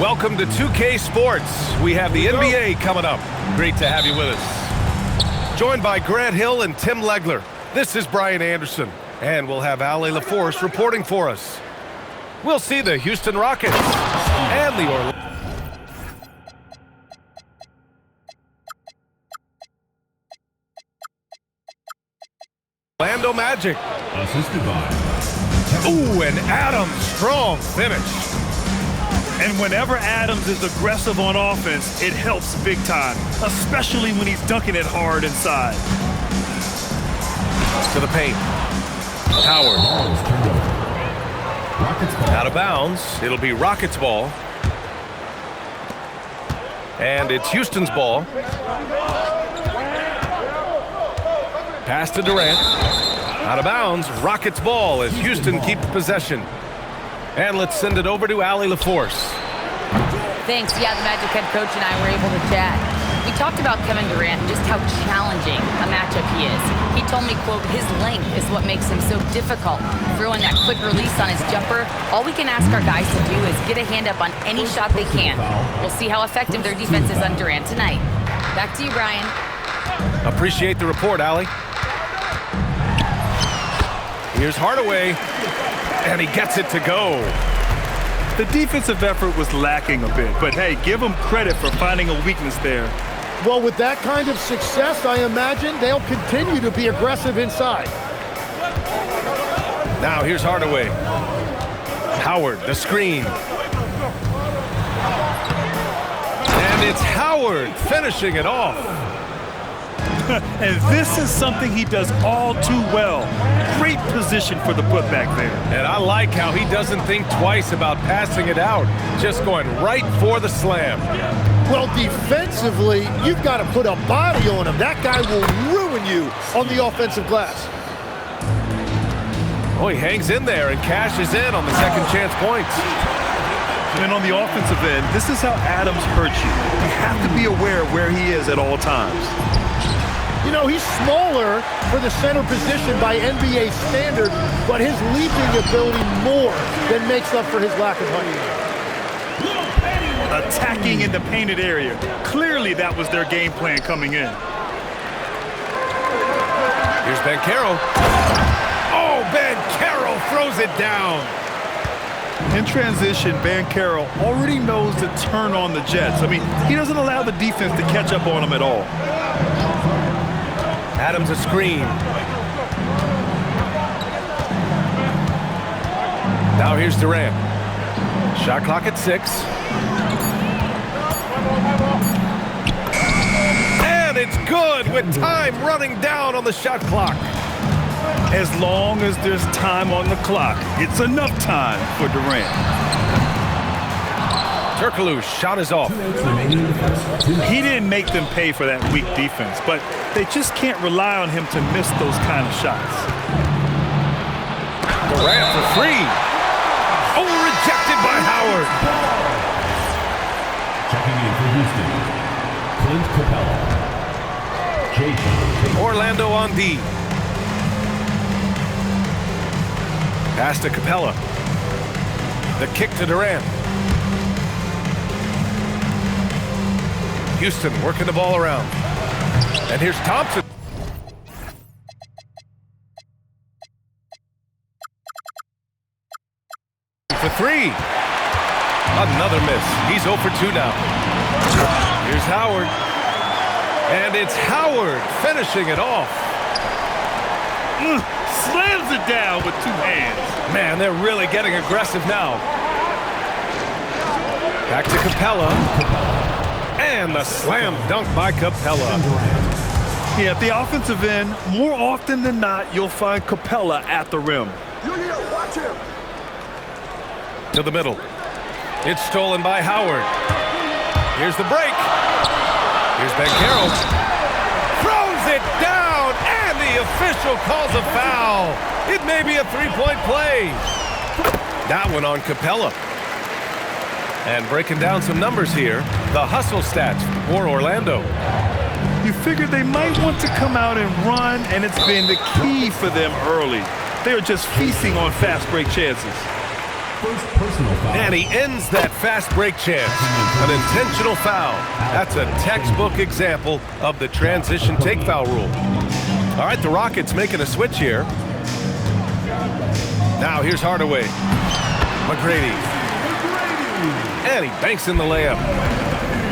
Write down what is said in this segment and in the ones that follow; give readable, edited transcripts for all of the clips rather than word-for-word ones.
Welcome to 2K Sports. We have the NBA coming up. Great to have you with us. Joined by Grant Hill and Tim Legler. This is Brian Anderson, and we'll have Ali LaForce reporting for us. We'll see the Houston Rockets and the Orlando Magic. Assisted by... Ooh, and Adams, strong finish. And whenever Adams is aggressive on offense, it helps big time, especially when he's dunking it hard inside. To the paint. Howard. Out of bounds. It'll be Rockets ball. And it's Houston's ball. Pass to Durant. Out of bounds. Rockets ball as Houston keeps possession. And let's send it over to Ali LaForce. Thanks. Yeah, the Magic head coach and I were able to chat. We talked about Kevin Durant and just how challenging a matchup he is. He told me, quote, his length is what makes him so difficult. Throwing that quick release on his jumper, all we can ask our guys to do is get a hand up on any shot they can. We'll see how effective their defense is on Durant tonight. Back to you, Brian. Appreciate the report, Ali. Here's Hardaway, and he gets it to go. The defensive effort was lacking a bit, but hey, give them credit for finding a weakness there. Well, with that kind of success, I imagine they'll continue to be aggressive inside. Now here's Hardaway. Howard, the screen. And it's Howard finishing it off. And this is something he does all too well. Great position for the putback there. And I like how he doesn't think twice about passing it out, just going right for the slam. Well, defensively, you've got to put a body on him. That guy will ruin you on the offensive glass. Oh, he hangs in there and cashes in on the second chance points. And on the offensive end, this is how Adams hurts you. You have to be aware of where he is at all times. You know, he's smaller for the center position by NBA standard, but his leaping ability more than makes up for his lack of height. Attacking in the painted area. Clearly that was their game plan coming in. Here's Banchero. Oh, Banchero throws it down. In transition, Banchero already knows to turn on the Jets. I mean, he doesn't allow the defense to catch up on him at all. Adams a screen. Now here's Durant. Shot clock at 6. And it's good with time running down on the shot clock. As long as there's time on the clock, it's enough time for Durant. Turkoglu's shot is off. He didn't make them pay for that weak defense, but they just can't rely on him to miss those kind of shots. Durant for 3. Oh, rejected by Howard. Checking in for Houston, Clint Capella. Orlando on D. Pass to Capella. The kick to Durant. Houston working the ball around. And here's Thompson. For 3. Another miss. He's 0 for 2 now. Here's Howard. And it's Howard finishing it off. Slams it down with 2 hands. Man, they're really getting aggressive now. Back to Capella. And the slam dunk by Capella. Yeah, at the offensive end, more often than not, you'll find Capella at the rim. Watch him. To the middle. It's stolen by Howard. Here's the break. Here's Banchero. Throws it down, and the official calls a foul. It may be a 3-point play. That one on Capella. And breaking down some numbers here, the hustle stats for Orlando. You figured they might want to come out and run, and it's been the key for them early. They are just feasting on fast break chances. First personal foul. And he ends that fast break chance. An intentional foul. That's a textbook example of the transition take foul rule. All right, the Rockets making a switch here. Now here's Hardaway. McGrady. And he banks in the layup.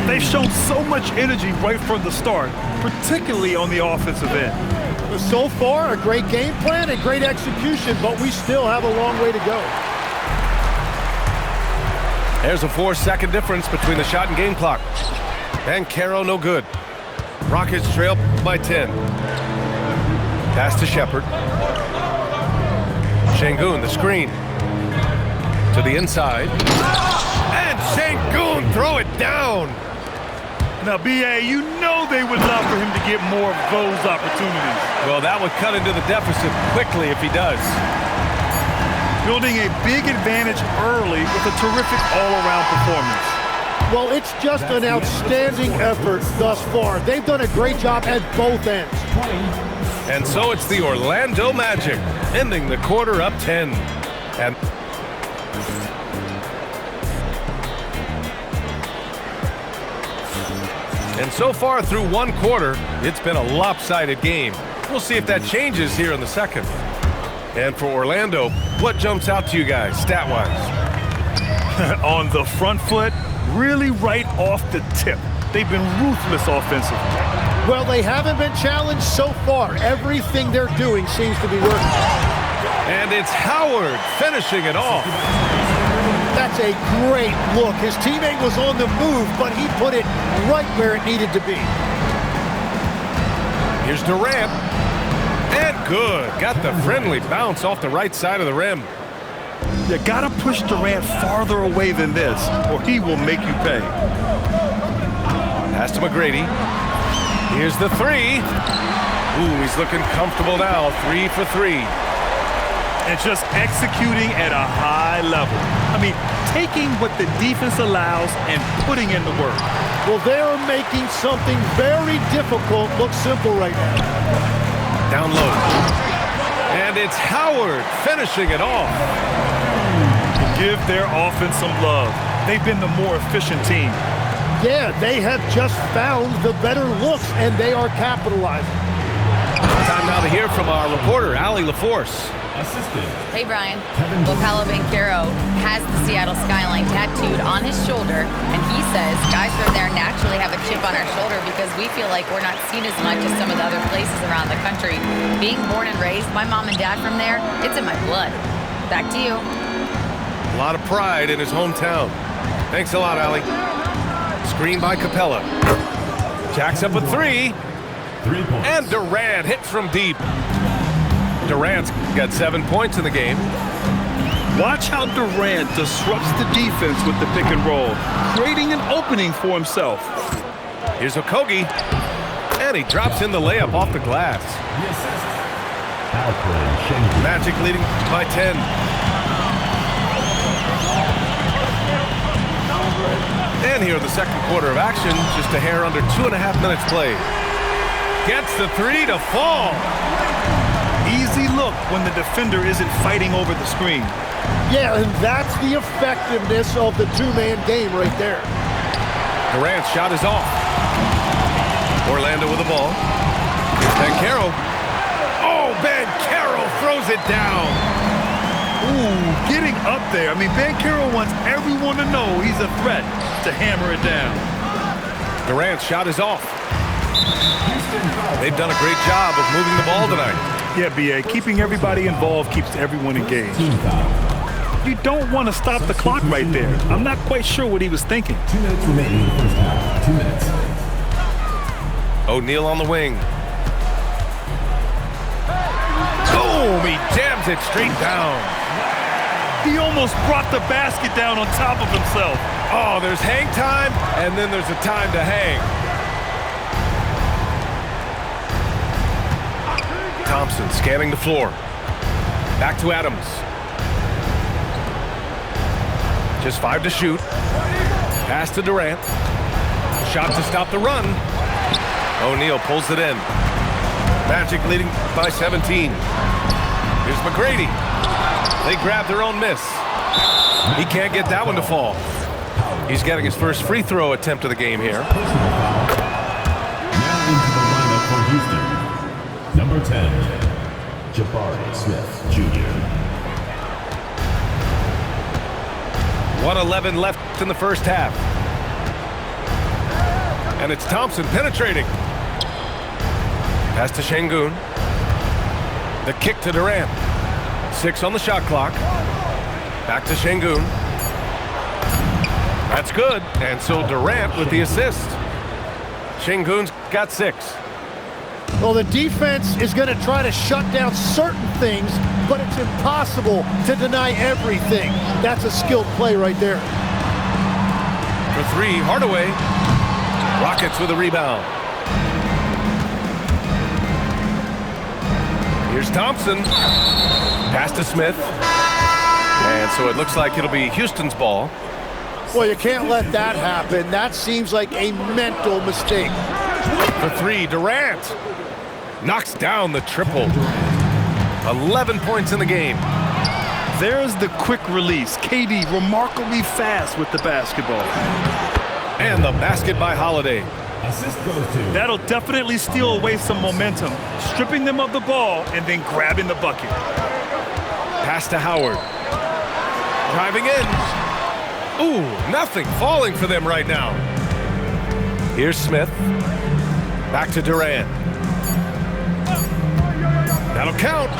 They've shown so much energy right from the start, particularly on the offensive end. So far, a great game plan and great execution, but we still have a long way to go. There's a 4-second difference between the shot and game clock. Banchero no good. Rockets trail by 10. Pass to Shepard. Şengün, the screen. To the inside. And Şengün throw it down. Now, B.A., you know they would love for him to get more of those opportunities. Well, that would cut into the deficit quickly if he does. Building a big advantage early with a terrific all-around performance. Well, it's just an outstanding effort thus far. They've done a great job at both ends. And so it's the Orlando Magic, ending the quarter up 10. And so far through one quarter, it's been a lopsided game. We'll see if that changes here in the second. And for Orlando, what jumps out to you guys, stat-wise? On the front foot, really right off the tip. They've been ruthless offensively. Well, they haven't been challenged so far. Everything they're doing seems to be working. And it's Howard finishing it off. That's a great look. His teammate was on the move, but he put it right where it needed to be. Here's Durant. And good. Got the friendly bounce off the right side of the rim. You gotta push Durant farther away than this, or he will make you pay. Pass to McGrady. Here's the three. Ooh, he's looking comfortable now. 3 for 3. And just executing at a high level. I mean, taking what the defense allows and putting in the work. Well, they're making something very difficult look simple right now. Down low. And it's Howard finishing it off. Give their offense some love. They've been the more efficient team. Yeah, they have just found the better looks, and they are capitalizing. Time now to hear from our reporter, Allie LaForce. Assistant. Hey, Brian. Well, Paolo Banchero has the Seattle skyline tattooed on his shoulder, and he says guys from there naturally have a chip on our shoulder because we feel like we're not seen as much as some of the other places around the country. Being born and raised, my mom and dad from there, it's in my blood. Back to you. A lot of pride in his hometown. Thanks a lot, Allie. Screen by Capella. Jacks up a 3. 3 points. And Durant hits from deep. Durant's got 7 points in the game. Watch how Durant disrupts the defense with the pick and roll, creating an opening for himself. Here's Okogie. And he drops in the layup off the glass. The assist. Alfred Şengün. Magic leading by 10. And here in the second quarter of action, just a hair under 2.5 minutes played. Gets the 3 to fall. Easy look when the defender isn't fighting over the screen. Yeah, and that's the effectiveness of the two-man game right there. Durant's shot is off. Orlando with the ball. Here's Banchero. Oh, Banchero throws it down. Ooh, getting up there. I mean, Banchero wants everyone to know he's a threat to hammer it down. Durant's shot is off. They've done a great job of moving the ball tonight. Yeah, B.A., keeping everybody involved keeps everyone engaged. Team foul. You don't want to stop the clock right there. I'm not quite sure what he was thinking. 2 minutes remaining in the first half. 2 minutes. O'Neal on the wing. Boom! He jams it straight down. He almost brought the basket down on top of himself. Oh, there's hang time, and then there's a time to hang. Thompson scanning the floor. Back to Adams. Just 5 to shoot. Pass to Durant. Shot to stop the run. O'Neal pulls it in. Magic leading by 17. Here's McGrady. They grab their own miss. He can't get that one to fall. He's getting his first free throw attempt of the game here. Personal foul. Now into the lineup for Houston. Number 10, Jabari Smith Jr. 1:11 left in the first half. And it's Thompson penetrating. Pass to Şengün. The kick to Durant. 6 on the shot clock. Back to Şengün. That's good. And so Durant with the assist. Şengün's got 6. Well, the defense is going to try to shut down certain things, but it's impossible to deny everything. That's a skilled play right there. For 3, Hardaway. Rockets with a rebound. Here's Thompson. Pass to Smith. And so it looks like it'll be Houston's ball. Well, you can't let that happen. That seems like a mental mistake. For 3, Durant. Knocks down the triple. 11 points in the game. There's the quick release. KD remarkably fast with the basketball. And the basket by Holiday. Assist goes to That'll definitely steal away some momentum, stripping them of the ball and then grabbing the bucket. Pass to Howard. Driving in. Ooh, nothing falling for them right now. Here's Smith. Back to Durant. That'll count.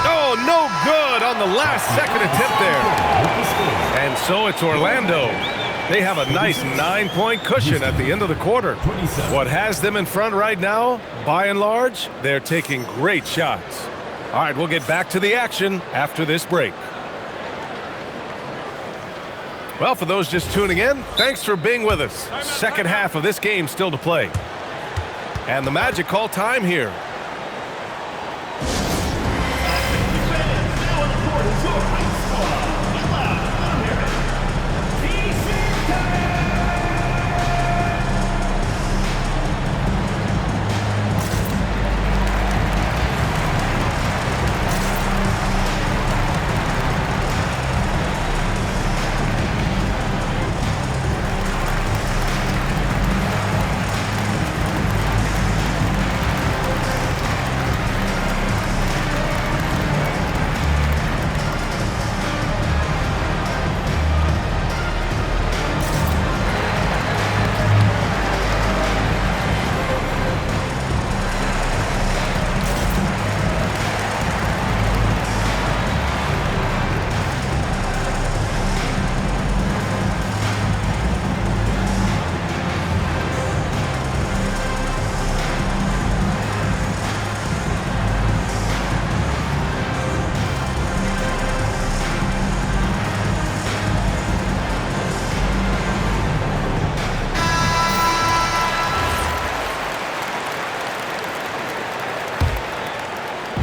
Oh, no good on the last second attempt there. And so it's Orlando. They have a nice 9-point cushion at the end of the quarter. What has them in front right now, by and large, they're taking great shots. All right, we'll get back to the action after this break. Well, for those just tuning in, thanks for being with us. Second half of this game still to play. And the Magic call time here.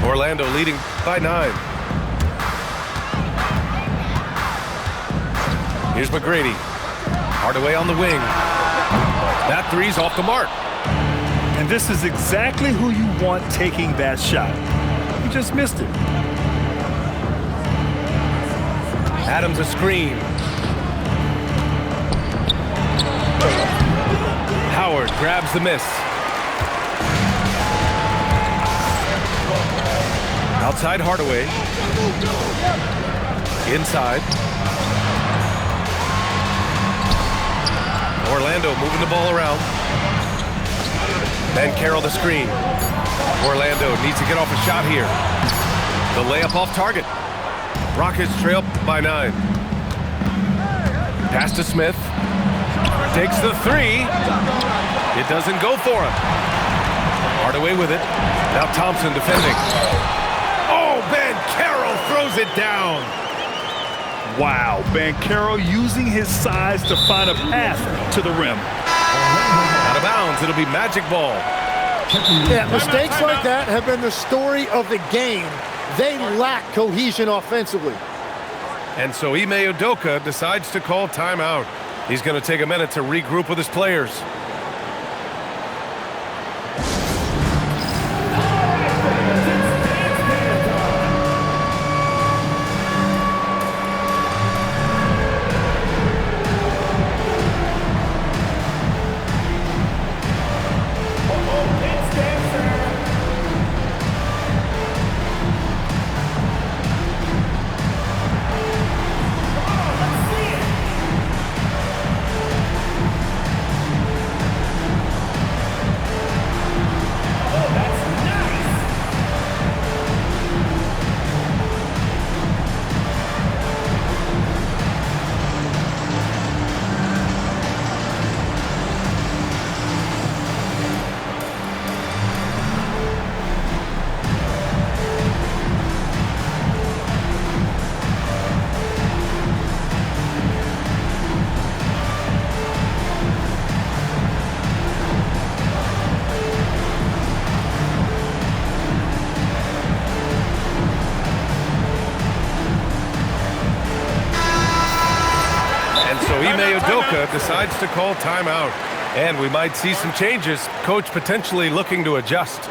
Orlando leading by 9. Here's McGrady. Hardaway on the wing. That three's off the mark. And this is exactly who you want taking that shot. He just missed it. Adams a screen. Howard grabs the miss. Outside Hardaway. Inside. Orlando moving the ball around. Ben Carroll the screen. Orlando needs to get off a shot here. The layup off target. Rockets trail by 9. Pass to Smith. Takes the 3. It doesn't go for him. Hardaway with it. Now Thompson defending. Oh, Ben Carroll throws it down. Wow, Banchero using his size to find a path to the rim. Out of bounds, it'll be Magic ball. Yeah, mistakes like that have been the story of the game. They lack cohesion offensively. And so Ime Udoka decides to call timeout. He's going to take a minute to regroup with his players. decides to call timeout. And we might see some changes. Coach potentially looking to adjust.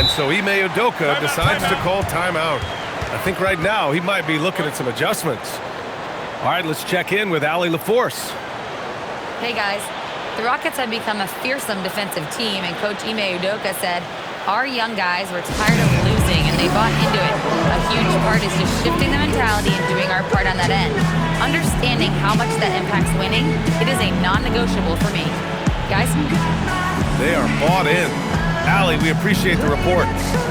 And so Ime Udoka decides to call timeout. I think right now he might be looking at some adjustments. All right, let's check in with Allie LaForce. Hey guys, the Rockets have become a fearsome defensive team, and Coach Ime Udoka said, our young guys were tired of losing and they bought into it. A huge part is just shifting the mentality and doing our part on that end. Understanding how much that impacts winning, it is a non-negotiable for me. Guys? They are bought in. Allie, we appreciate the reports.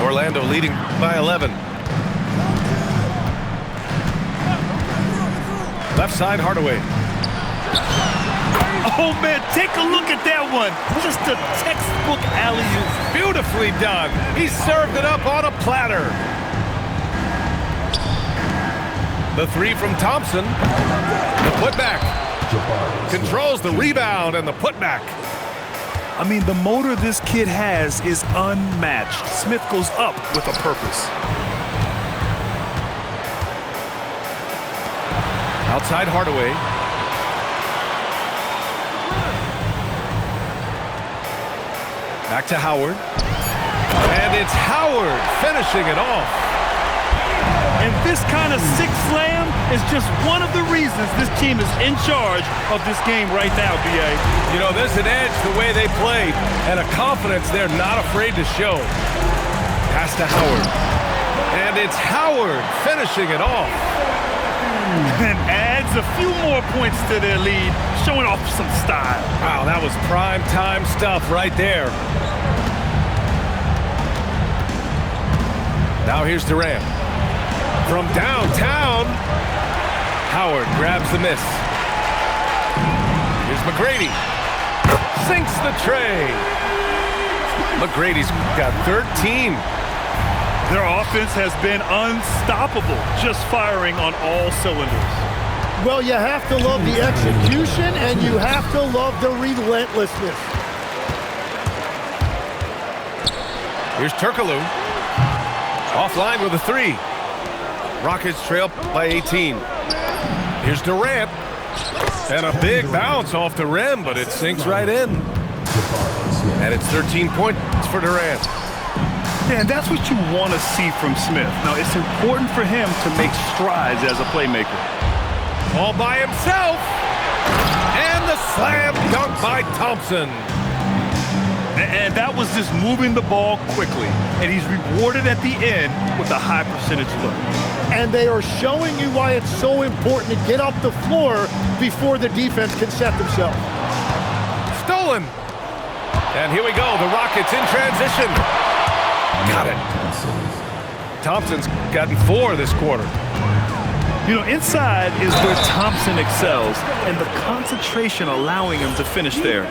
Orlando leading by 11. Left side, Hardaway. Oh, man, take a look at that one. Just a textbook alley-oop. Beautifully done. He served it up on a platter. The three from Thompson. The putback. Controls the rebound and the putback. I mean, the motor this kid has is unmatched. Smith goes up with a purpose. Outside Hardaway. Back to Howard. And it's Howard finishing it off. And this kind of six slam is just one of the reasons this team is in charge of this game right now, B.A. You know, there's an edge the way they played and a confidence they're not afraid to show. Pass to Howard. And it's Howard finishing it off. And adds a few more points to their lead, showing off some style. Wow, that was prime time stuff right there. Now here's Durant. From downtown, Howard grabs the miss. Here's McGrady. Sinks the tray. McGrady's got 13. Their offense has been unstoppable, just firing on all cylinders. Well, you have to love the execution, and you have to love the relentlessness. Here's Turkoglu. Offline with a three. Rockets trail by 18. Here's Durant. And a big bounce off the rim, but it sinks right in. And it's 13 points for Durant. Yeah, and that's what you want to see from Smith. Now, it's important for him to make strides as a playmaker. All by himself. And the slam dunk by Thompson. And that was just moving the ball quickly. And he's rewarded at the end with a high percentage look. And they are showing you why it's so important to get off the floor before the defense can set themselves. Stolen. And here we go. The Rockets in transition. Got it. Thompson's gotten 4 this quarter. You know, inside is where Thompson excels, and the concentration allowing him to finish there.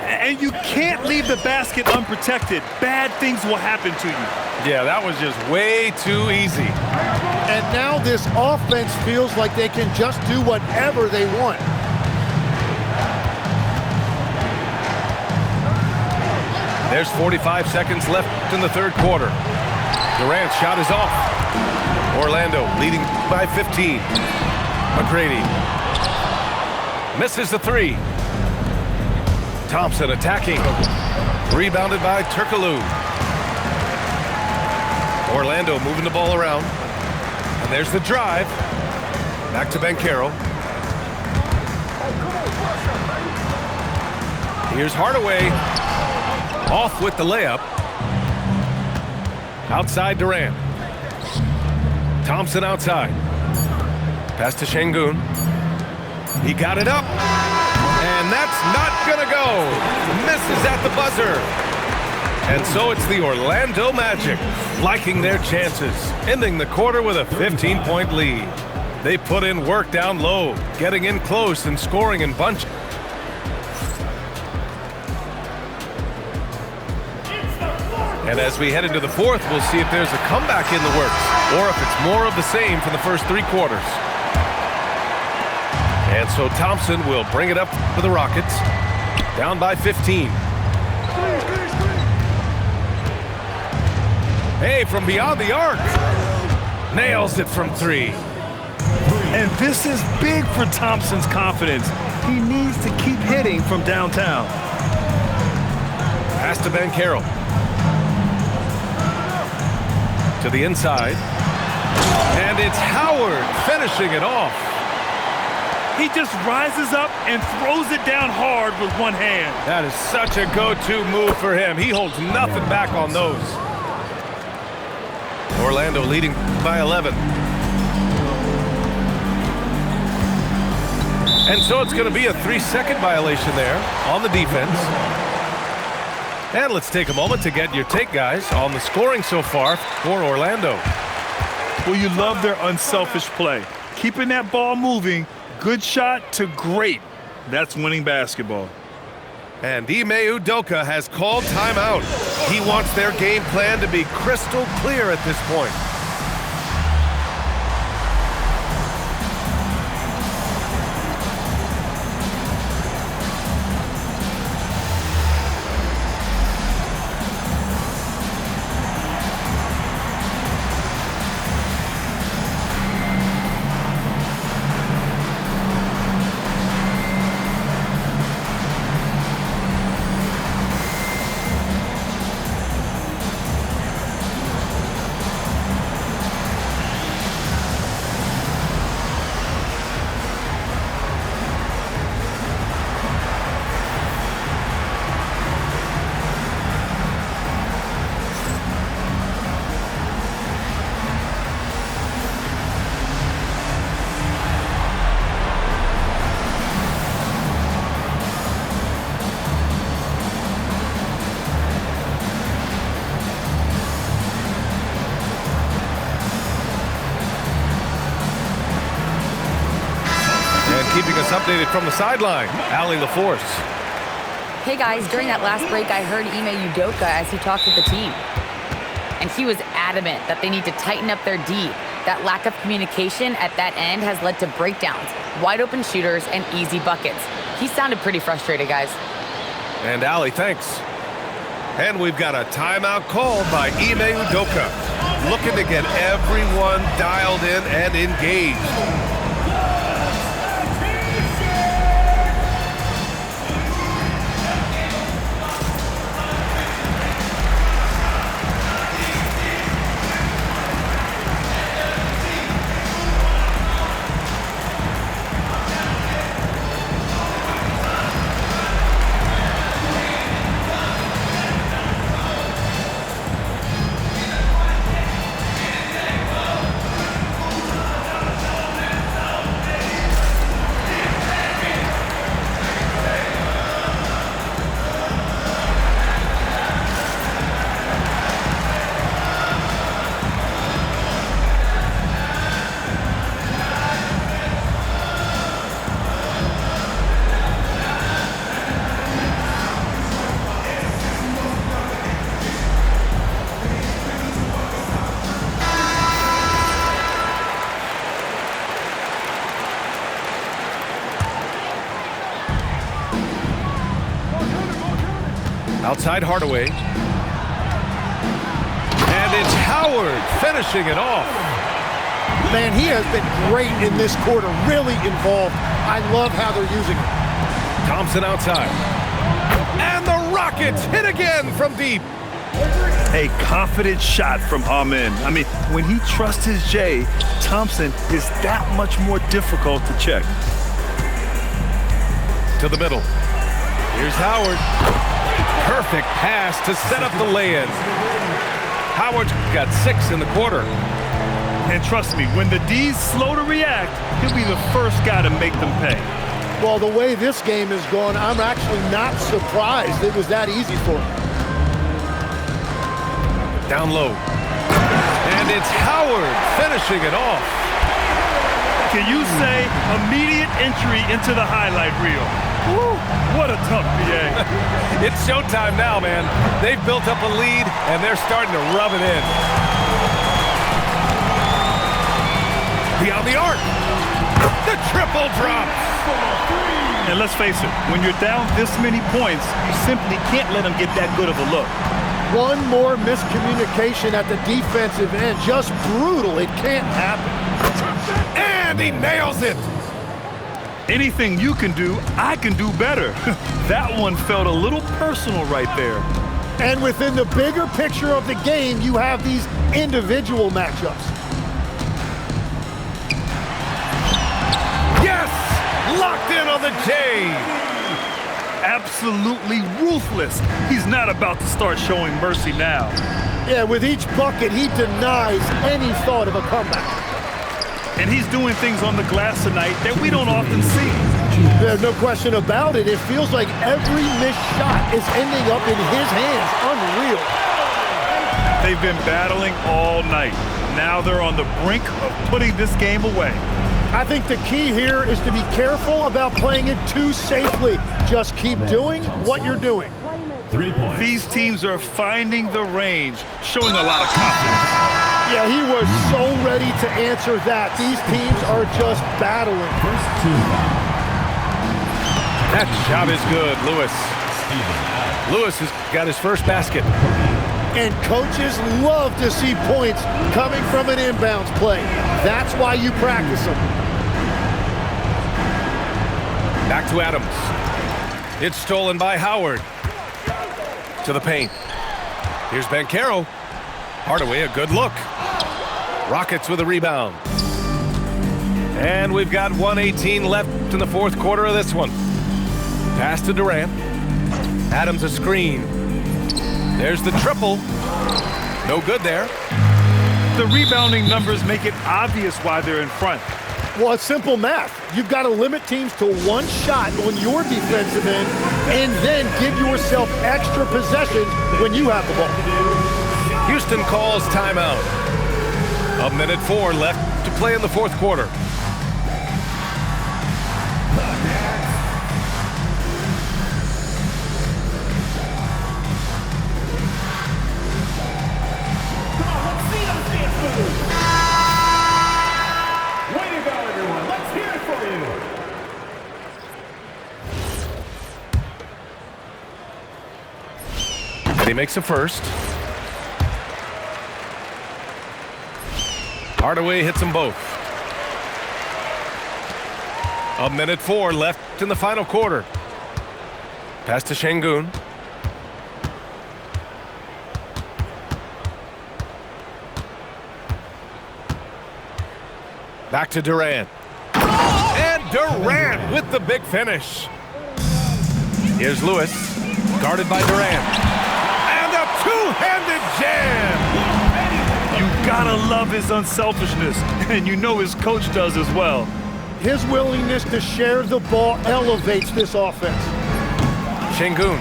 And you can't leave the basket unprotected. Bad things will happen to you. Yeah, that was just way too easy. And now this offense feels like they can just do whatever they want. There's 45 seconds left in the third quarter. Durant's shot is off. Orlando leading by 15. McGrady misses the 3. Thompson attacking. Rebounded by Turkoglu. Orlando moving the ball around. And there's the drive. Back to Banchero. Here's Hardaway. Off with the layup. Outside Durant. Thompson outside. Pass to Şengün. He got it up. And that's not gonna go. Misses at the buzzer. And so it's the Orlando Magic liking their chances, ending the quarter with a 15-point lead. They put in work down low, getting in close and scoring in bunches. And as we head into the fourth, we'll see if there's a comeback in the works or if it's more of the same for the first 3 quarters. And so Thompson will bring it up for the Rockets, down by 15. Hey, from beyond the arc. Nails it from 3. And this is big for Thompson's confidence. He needs to keep hitting from downtown. Pass to Banchero. To the inside. And it's Howard finishing it off. He just rises up and throws it down hard with one hand. That is such a go-to move for him. He holds nothing back on those. Orlando leading by 11. And so it's going to be a 3-second violation there on the defense. And let's take a moment to get your take, guys, on the scoring so far for Orlando. Well, you love their unselfish play. Keeping that ball moving, good shot to great. That's winning basketball. And Ime Udoka has called timeout. He wants their game plan to be crystal clear at this point. Keeping us updated from the sideline, Allie LaForce. Hey guys, during that last break, I heard Ime Udoka as he talked with the team. And he was adamant that they need to tighten up their D. That lack of communication at that end has led to breakdowns, wide open shooters, and easy buckets. He sounded pretty frustrated, guys. And Allie, thanks. And we've got a timeout called by Ime Udoka, looking to get everyone dialed in and engaged. Outside Hardaway. And it's Howard finishing it off. Man, he has been great in this quarter, really involved. I love how they're using him. Thompson outside. And the Rockets hit again from deep. A confident shot from Amen. I mean, when he trusts his J, Thompson is that much more difficult to check. To the middle. Here's Howard. Perfect pass to set up the lay-in. Howard's got 6 in the quarter. And trust me, when the D's slow to react, he'll be the first guy to make them pay. Well, the way this game is going, I'm actually not surprised it was that easy for him. Down low. And it's Howard finishing it off. Can you say immediate entry into the highlight reel? Woo, what a tough PA. It's showtime now, man. They've built up a lead, and they're starting to rub it in. Beyond the arc. The triple drops. And let's face it, when you're down this many points, you simply can't let them get that good of a look. One more miscommunication at the defensive end. Just brutal. It can't happen. And he nails it. Anything you can do, I can do better. That one felt a little personal right there. And within the bigger picture of the game, you have these individual matchups. Yes! Locked in on the J. Absolutely ruthless. He's not about to start showing mercy now. Yeah, with each bucket, he denies any thought of a comeback. And he's doing things on the glass tonight that we don't often see. There's no question about it. It feels like every missed shot is ending up in his hands. Unreal. They've been battling all night. Now they're on the brink of putting this game away. I think the key here is to be careful about playing it too safely. Just keep doing what you're doing. 3 points. These teams are finding the range, showing a lot of confidence. Yeah, he was so ready to answer that. These teams are just battling. First 2. That job is good, Lewis. Lewis has got his first basket. And coaches love to see points coming from an inbounds play. That's why you practice them. Back to Adams. It's stolen by Howard. To the paint. Here's Banchero. Hardaway, a good look. Rockets with a rebound. And we've got 1:18 left in the fourth quarter of this one. Pass to Durant. Adams a screen. There's the triple. No good there. The rebounding numbers make it obvious why they're in front. Well, it's simple math. You've got to limit teams to one shot on your defensive end and then give yourself extra possessions when you have the ball. Houston calls timeout. 1:04 left to play in the fourth quarter. Way to go, everyone. Let's hear it for you. And he makes a first. Hardaway hits them both. 1:04 left in the final quarter. Pass to Şengün. Back to Durant. And Durant with the big finish. Here's Lewis, guarded by Durant. And a two-handed jam. You gotta love his unselfishness, and you know his coach does as well. His willingness to share the ball elevates this offense. Şengün.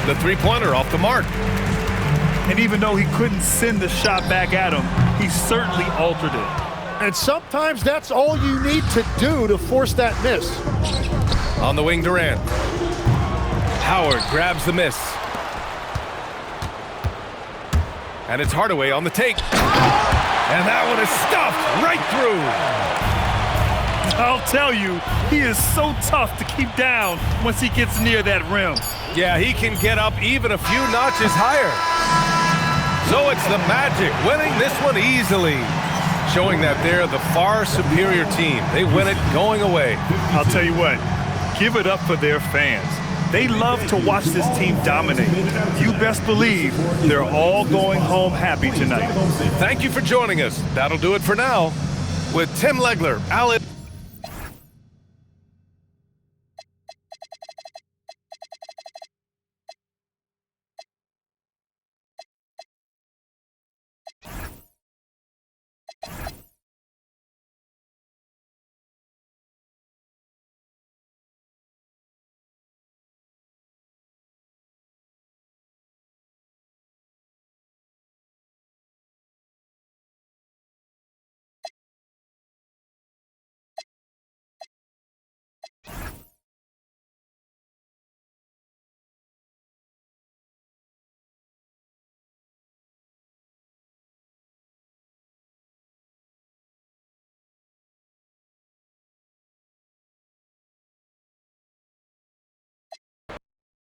The three-pointer off the mark. And even though he couldn't send the shot back at him, he certainly altered it. And sometimes that's all you need to do to force that miss. On the wing, Durant. Howard grabs the miss. And it's Hardaway on the take. And that one is stuffed right through. I'll tell you, he is so tough to keep down once he gets near that rim. Yeah, he can get up even a few notches higher. So it's the Magic winning this one easily, showing that they're the far superior team. They win it going away. I'll tell you what, give it up for their fans. They love to watch this team dominate. You best believe they're all going home happy tonight. Thank you for joining us. That'll do it for now. With Tim Legler, Alan